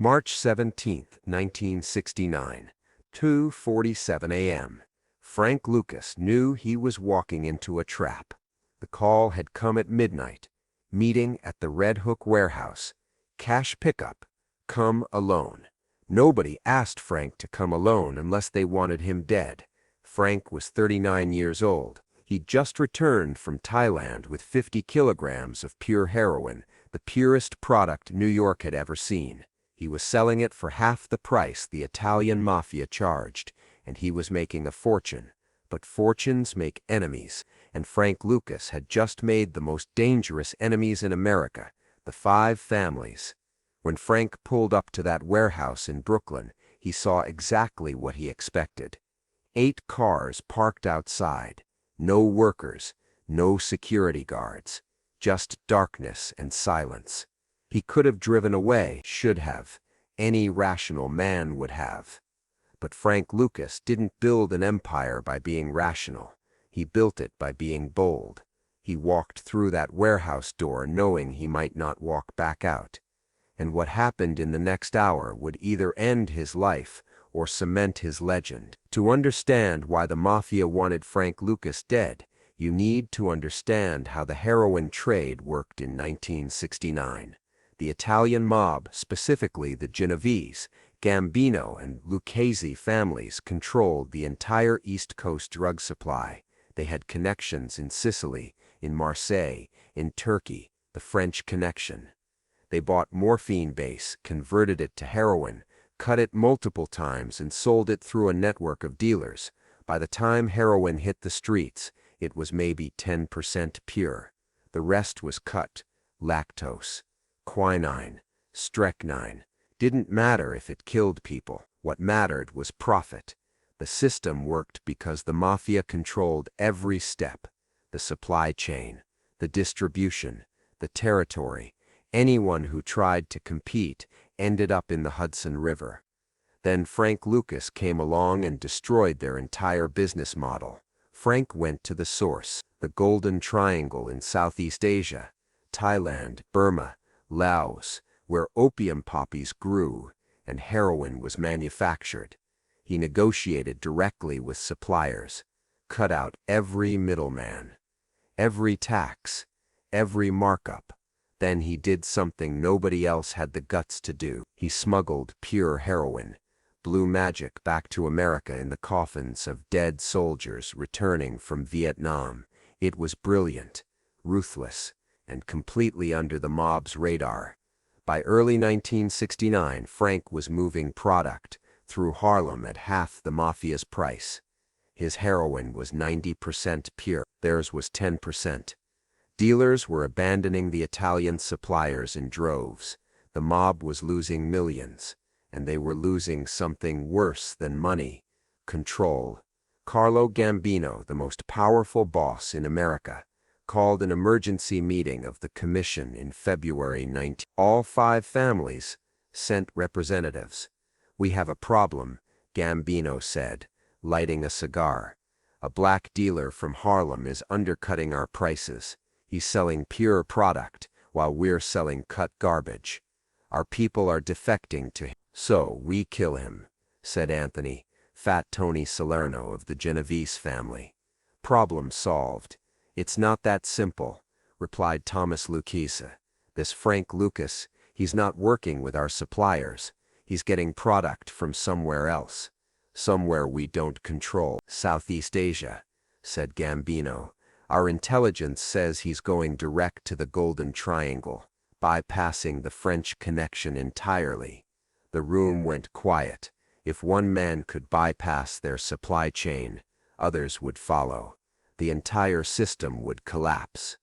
March 17, 1969, 2:47 a.m. Frank Lucas knew he was walking into a trap. The call had come at midnight. Meeting at the Red Hook warehouse. Cash pickup. Come alone. Nobody asked Frank to come alone unless they wanted him dead. Frank was 39 years old. He'd just returned from Thailand with 50 kilograms of pure heroin, the purest product New York had ever seen. He was selling it for half the price the Italian Mafia charged, and he was making a fortune. But fortunes make enemies, and Frank Lucas had just made the most dangerous enemies in America, the 5 families. When Frank pulled up to that warehouse in Brooklyn, he saw exactly what he expected. 8 cars parked outside. No workers, no security guards, just darkness and silence. He could have driven away, should have. Any rational man would have. But Frank Lucas didn't build an empire by being rational. He built it by being bold. He walked through that warehouse door knowing he might not walk back out. And what happened in the next hour would either end his life or cement his legend. To understand why the Mafia wanted Frank Lucas dead, you need to understand how the heroin trade worked in 1969. The Italian mob, specifically the Genovese, Gambino and Lucchese families, controlled the entire East Coast drug supply. They had connections in Sicily, in Marseille, in Turkey, the French connection. They bought morphine base, converted it to heroin, cut it multiple times and sold it through a network of dealers. By the time heroin hit the streets, it was maybe 10% pure. The rest was cut, lactose, quinine, strychnine. Didn't matter if it killed people. What mattered was profit. The system worked because the Mafia controlled every step. The supply chain, the distribution, the territory. Anyone who tried to compete ended up in the Hudson River. Then Frank Lucas came along and destroyed their entire business model. Frank went to the source, the Golden Triangle in Southeast Asia, Thailand, Burma, Laos, where opium poppies grew and heroin was manufactured. He negotiated directly with suppliers, cut out every middleman, every tax, every markup. Then he did something nobody else had the guts to do. He smuggled pure heroin, blue magic, back to America in the coffins of dead soldiers returning from Vietnam. It was brilliant, ruthless, and completely under the mob's radar. By early 1969, Frank was moving product through Harlem at half the Mafia's price. His heroin was 90% pure, theirs was 10%. Dealers were abandoning the Italian suppliers in droves. The mob was losing millions, and they were losing something worse than money: control. Carlo Gambino, the most powerful boss in America, called an emergency meeting of the commission in February 19. All 5 families sent representatives. "We have a problem," Gambino said, lighting a cigar. "A black dealer from Harlem is undercutting our prices. He's selling pure product while we're selling cut garbage. Our people are defecting to him. So we kill him," said Anthony, Fat Tony Salerno of the Genovese family. "Problem solved." "It's not that simple," replied Thomas Lucchese. "This Frank Lucas, he's not working with our suppliers. He's getting product from somewhere else. Somewhere we don't control." "Southeast Asia," said Gambino. "Our intelligence says he's going direct to the Golden Triangle, bypassing the French connection entirely." The room went quiet. If one man could bypass their supply chain, others would follow. The entire system would collapse.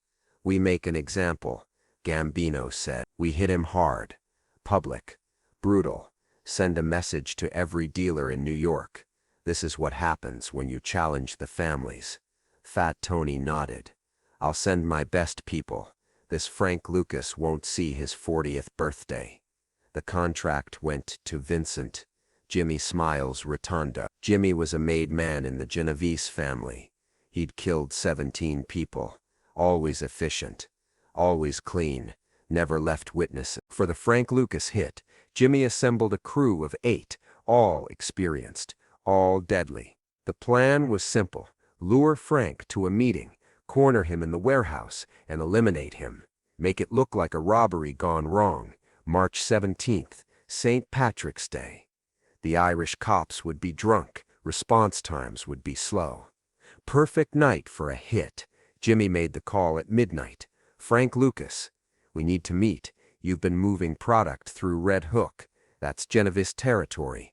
"We make an example," Gambino said. "We hit him hard. Public. Brutal. Send a message to every dealer in New York. This is what happens when you challenge the families." Fat Tony nodded. "I'll send my best people. This Frank Lucas won't see his 40th birthday." The contract went to Vincent, Jimmy Smiles Rotonda. Jimmy was a made man in the Genovese family. He'd killed 17 people, always efficient, always clean, never left witnesses. For the Frank Lucas hit, Jimmy assembled a crew of 8, all experienced, all deadly. The plan was simple: lure Frank to a meeting, corner him in the warehouse, and eliminate him. Make it look like a robbery gone wrong. March 17th, St. Patrick's Day. The Irish cops would be drunk, response times would be slow. Perfect night for a hit. Jimmy made the call at midnight. Frank Lucas, we need to meet. You've been moving product through Red Hook. That's Genovese territory.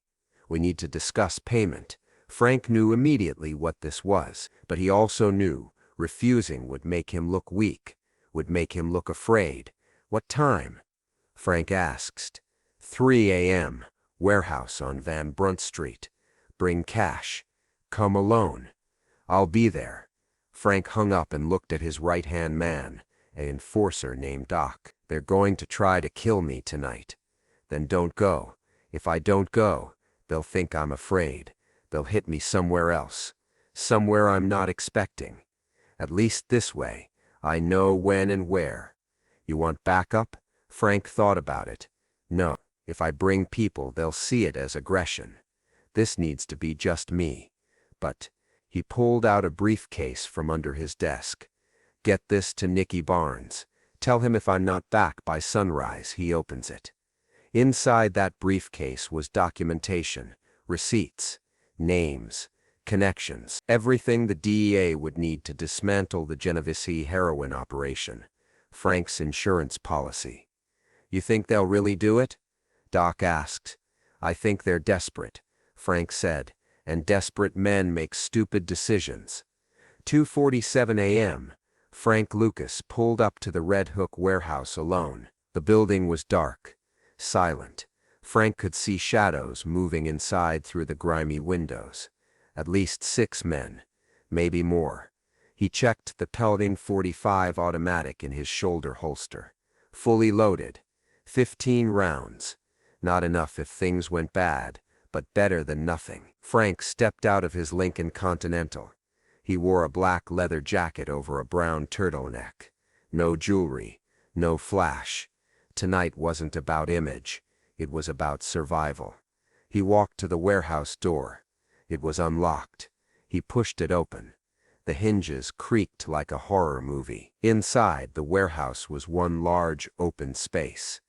We need to discuss payment. Frank knew immediately what this was, but he also knew refusing would make him look weak, would make him look afraid. What time? Frank asked. 3 a.m. Warehouse on Van Brunt Street. Bring cash. Come alone. I'll be there. Frank hung up and looked at his right-hand man, an enforcer named Doc. They're going to try to kill me tonight. Then don't go. If I don't go, they'll think I'm afraid. They'll hit me somewhere else. Somewhere I'm not expecting. At least this way, I know when and where. You want backup? Frank thought about it. No, if I bring people, they'll see it as aggression. This needs to be just me. But he pulled out a briefcase from under his desk. Get this to Nicky Barnes. Tell him if I'm not back by sunrise, he opens it. Inside that briefcase was documentation, receipts, names, connections, everything the DEA would need to dismantle the Genovese heroin operation. Frank's insurance policy. You think they'll really do it? Doc asked. I think they're desperate, Frank said, and desperate men make stupid decisions. 2:47 a.m. Frank Lucas pulled up to the Red Hook warehouse alone. The building was dark, silent. Frank could see shadows moving inside through the grimy windows. At least 6 men, maybe more. He checked the Pelton .45 automatic in his shoulder holster. Fully loaded. 15 rounds. Not enough if things went bad, but better than nothing. Frank stepped out of his Lincoln Continental. He wore a black leather jacket over a brown turtleneck. No jewelry, no flash. Tonight wasn't about image. It was about survival. He walked to the warehouse door. It was unlocked. He pushed it open. The hinges creaked like a horror movie. Inside, the warehouse was one large, open space.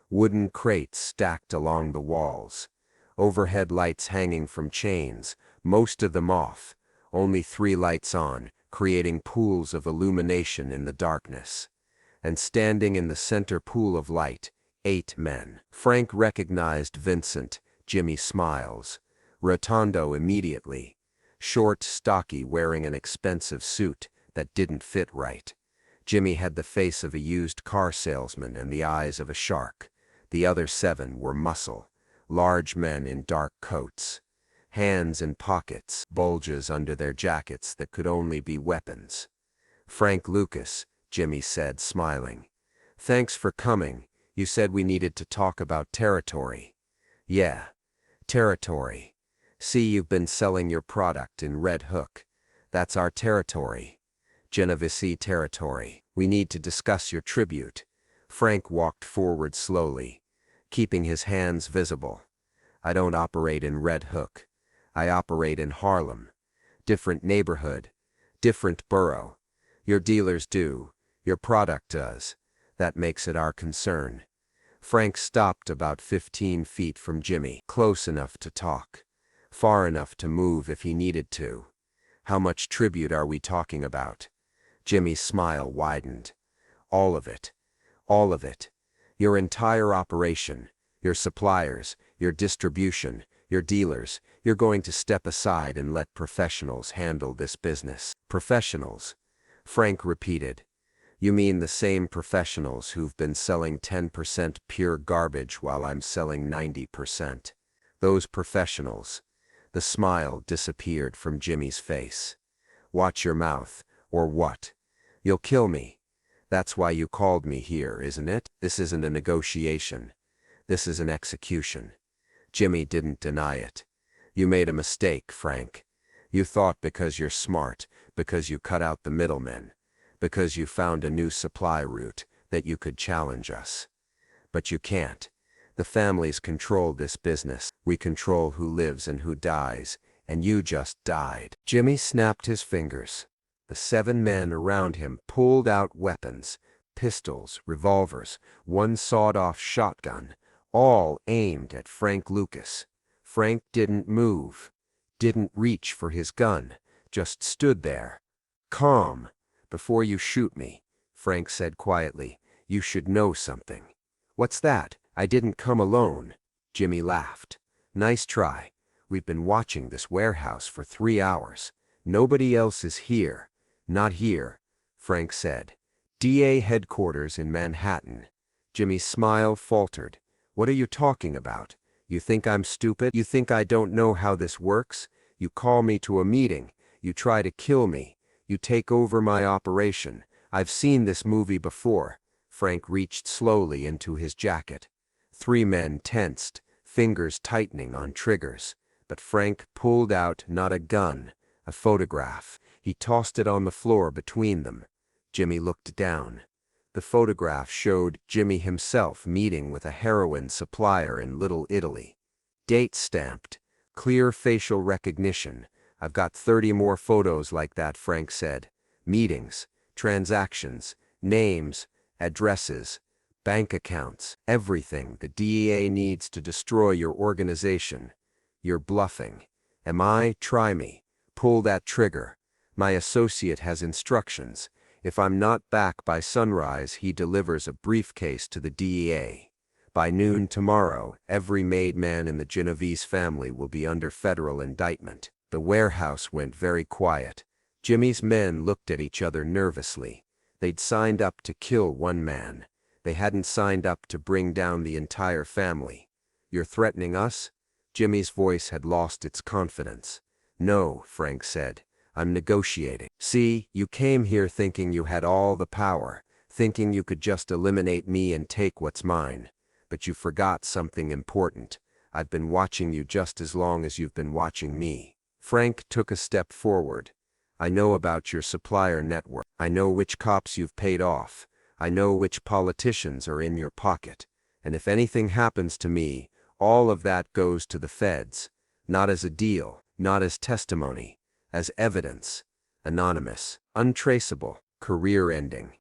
Wooden crates stacked along the walls. Overhead lights hanging from chains, most of them off. Only 3 lights on, creating pools of illumination in the darkness. And standing in the center pool of light, 8 men. Frank recognized Vincent. Jimmy smiles. Rotondo immediately. Short, stocky, wearing an expensive suit that didn't fit right. Jimmy had the face of a used car salesman and the eyes of a shark. The other 7 were muscle, large men in dark coats. Hands in pockets, bulges under their jackets that could only be weapons. Frank Lucas, Jimmy said, smiling. Thanks for coming. You said we needed to talk about territory. Yeah, territory. See, you've been selling your product in Red Hook. That's our territory. Genovese territory. We need to discuss your tribute. Frank walked forward slowly, keeping his hands visible. I don't operate in Red Hook. I operate in Harlem. Different neighborhood, different borough. Your dealers do. Your product does. That makes it our concern. Frank stopped about 15 feet from Jimmy, close enough to talk, far enough to move if he needed to. How much tribute are we talking about? Jimmy's smile widened. All of it. All of it. Your entire operation, your suppliers, your distribution, your dealers. You're going to step aside and let professionals handle this business. Professionals? Frank repeated. You mean the same professionals who've been selling 10% pure garbage while I'm selling 90%? Those professionals. The smile disappeared from Jimmy's face. Watch your mouth, or what? You'll kill me. That's why you called me here, isn't it? This isn't a negotiation. This is an execution. Jimmy didn't deny it. You made a mistake, Frank. You thought because you're smart, because you cut out the middlemen, because you found a new supply route, that you could challenge us. But you can't. The families control this business. We control who lives and who dies, and you just died. Jimmy snapped his fingers. The 7 men around him pulled out weapons, pistols, revolvers, one sawed-off shotgun, all aimed at Frank Lucas. Frank didn't move, didn't reach for his gun, just stood there. Calm. Before you shoot me, Frank said quietly, you should know something. What's that? I didn't come alone. Jimmy laughed. Nice try. We've been watching this warehouse for 3 hours. Nobody else is here. Not here, Frank said. DA headquarters in Manhattan. Jimmy's smile faltered. What are you talking about? You think I'm stupid? You think I don't know how this works? You call me to a meeting. You try to kill me. You take over my operation. I've seen this movie before. Frank reached slowly into his jacket. 3 men tensed, fingers tightening on triggers. But Frank pulled out not a gun, a photograph. He tossed it on the floor between them. Jimmy looked down. The photograph showed Jimmy himself meeting with a heroin supplier in Little Italy. Date stamped. Clear facial recognition. I've got 30 more photos like that, Frank said. Meetings, transactions, names, addresses, bank accounts, everything the DEA needs to destroy your organization. You're bluffing. Am I? Try me. Pull that trigger. My associate has instructions. If I'm not back by sunrise, he delivers a briefcase to the DEA. By noon tomorrow, every made man in the Genovese family will be under federal indictment. The warehouse went very quiet. Jimmy's men looked at each other nervously. They'd signed up to kill 1 man. They hadn't signed up to bring down the entire family. You're threatening us? Jimmy's voice had lost its confidence. No, Frank said. I'm negotiating. See, you came here thinking you had all the power, thinking you could just eliminate me and take what's mine. But you forgot something important. I've been watching you just as long as you've been watching me. Frank took a step forward. I know about your supplier network. I know which cops you've paid off. I know which politicians are in your pocket. And if anything happens to me, all of that goes to the feds. Not as a deal, not as testimony, as evidence. Anonymous, untraceable, career-ending.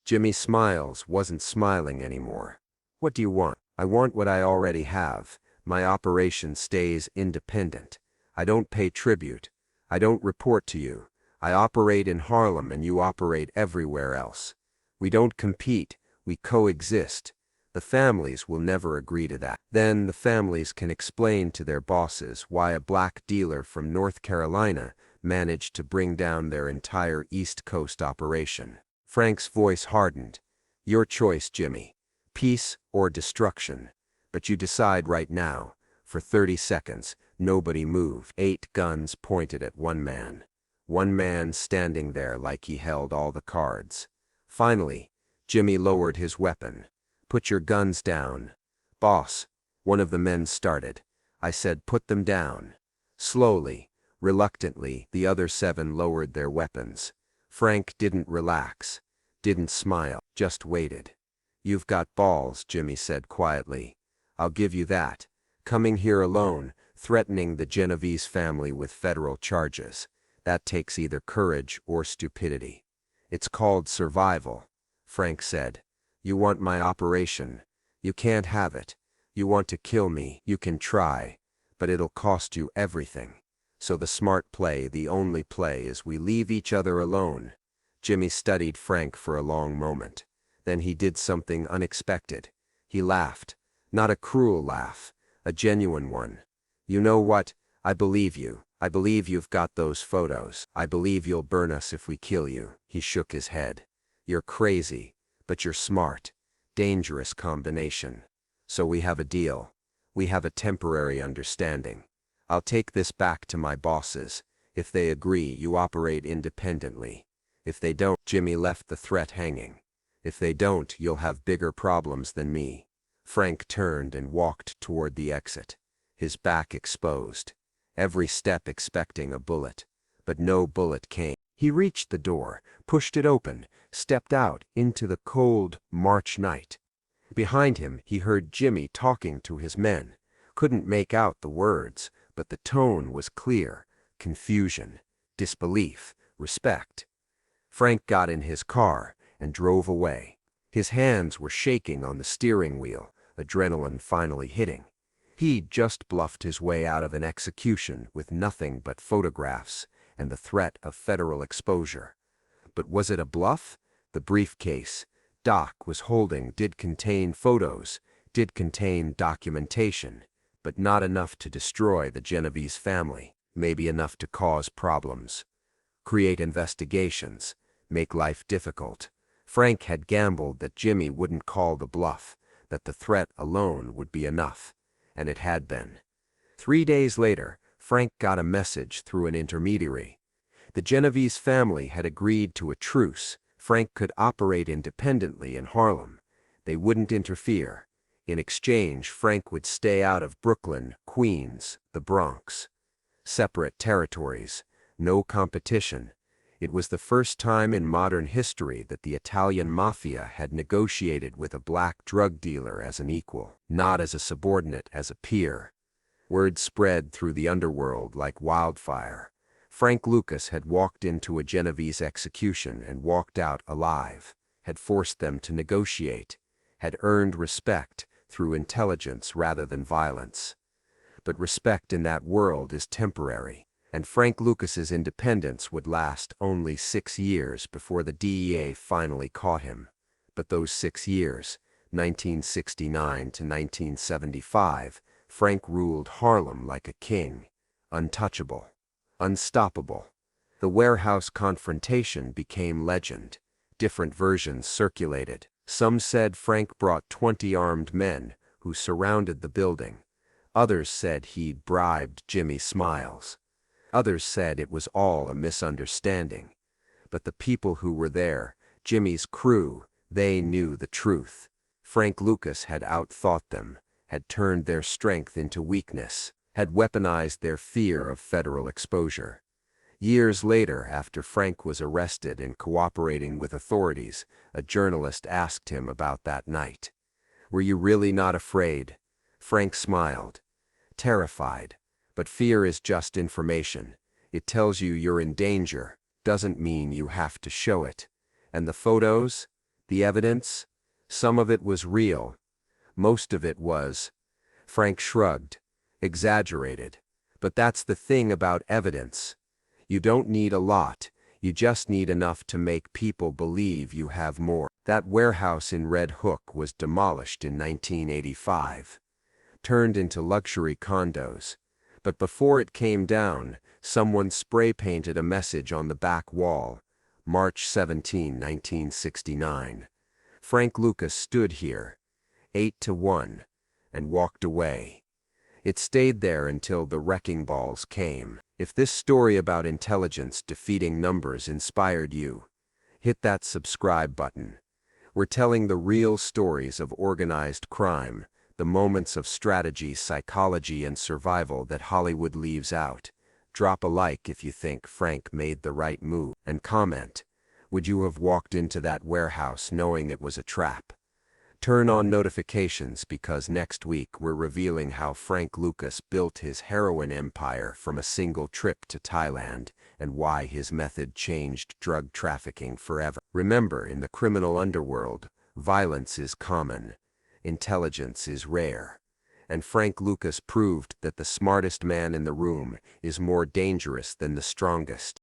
Jimmy Smiles wasn't smiling anymore. What do you want? I want what I already have. My operation stays independent. I don't pay tribute. I don't report to you. I operate in Harlem and you operate everywhere else. We don't compete, we coexist. The families will never agree to that. Then the families can explain to their bosses why a black dealer from North Carolina managed to bring down their entire East Coast operation. Frank's voice hardened. Your choice, Jimmy. Peace or destruction. But you decide right now. For 30 seconds, nobody moved. 8 guns pointed at 1 man. 1 man standing there like he held all the cards. Finally, Jimmy lowered his weapon. Put your guns down. Boss, one of the men started. I said put them down. Slowly, reluctantly, the other 7 lowered their weapons. Frank didn't relax, didn't smile, just waited. You've got balls, Jimmy said quietly. I'll give you that. Coming here alone, threatening the Genovese family with federal charges. That takes either courage or stupidity. It's called survival, Frank said. You want my operation. You can't have it. You want to kill me. You can try, but it'll cost you everything. So the smart play, the only play, is we leave each other alone. Jimmy studied Frank for a long moment. Then he did something unexpected. He laughed. Not a cruel laugh, a genuine one. You know what? I believe you. I believe you've got those photos. I believe you'll burn us if we kill you. He shook his head. You're crazy, but you're smart. Dangerous combination. So we have a deal. We have a temporary understanding. I'll take this back to my bosses. If they agree, you operate independently. If they don't, Jimmy left the threat hanging. If they don't, you'll have bigger problems than me. Frank turned and walked toward the exit, his back exposed. Every step expecting a bullet, but no bullet came. He reached the door, pushed it open, stepped out into the cold March night. Behind him, he heard Jimmy talking to his men. Couldn't make out the words, but the tone was clear. Confusion, disbelief, respect. Frank got in his car and drove away. His hands were shaking on the steering wheel, adrenaline finally hitting. He'd just bluffed his way out of an execution with nothing but photographs and the threat of federal exposure. But was it a bluff? The briefcase Doc was holding did contain photos, did contain documentation, but not enough to destroy the Genovese family, maybe enough to cause problems, create investigations, make life difficult. Frank had gambled that Jimmy wouldn't call the bluff, that the threat alone would be enough, and it had been. 3 days later, Frank got a message through an intermediary. The Genovese family had agreed to a truce. Frank could operate independently in Harlem. They wouldn't interfere. In exchange, Frank would stay out of Brooklyn, Queens, the Bronx. Separate territories, no competition. It was the first time in modern history that the Italian Mafia had negotiated with a black drug dealer as an equal, not as a subordinate, as a peer. Word spread through the underworld like wildfire. Frank Lucas had walked into a Genovese execution and walked out alive, had forced them to negotiate, had earned respect through intelligence rather than violence. But respect in that world is temporary, and Frank Lucas's independence would last only 6 years before the DEA finally caught him. But those 6 years, 1969 to 1975, Frank ruled Harlem like a king, untouchable, unstoppable. The warehouse confrontation became legend. Different versions circulated. Some said Frank brought 20 armed men who surrounded the building. Others said he'd bribed Jimmy Smiles. Others said it was all a misunderstanding. But the people who were there, Jimmy's crew, they knew the truth. Frank Lucas had outthought them, had turned their strength into weakness, had weaponized their fear of federal exposure. Years later, after Frank was arrested and cooperating with authorities, a journalist asked him about that night. "Were you really not afraid?" Frank smiled. "Terrified. But fear is just information. It tells you you're in danger, doesn't mean you have to show it. And the photos? The evidence? Some of it was real. Most of it was." Frank shrugged. "Exaggerated. But that's the thing about evidence. You don't need a lot, you just need enough to make people believe you have more." That warehouse in Red Hook was demolished in 1985. Turned into luxury condos. But before it came down, someone spray-painted a message on the back wall. March 17, 1969. Frank Lucas stood here, 8-1, and walked away. It stayed there until the wrecking balls came. If this story about intelligence defeating numbers inspired you, hit that subscribe button. We're telling the real stories of organized crime, the moments of strategy, psychology, and survival that Hollywood leaves out. Drop a like if you think Frank made the right move, and comment. Would you have walked into that warehouse knowing it was a trap? Turn on notifications because next week we're revealing how Frank Lucas built his heroin empire from a single trip to Thailand and why his method changed drug trafficking forever. Remember, in the criminal underworld, violence is common. Intelligence is rare. And Frank Lucas proved that the smartest man in the room is more dangerous than the strongest.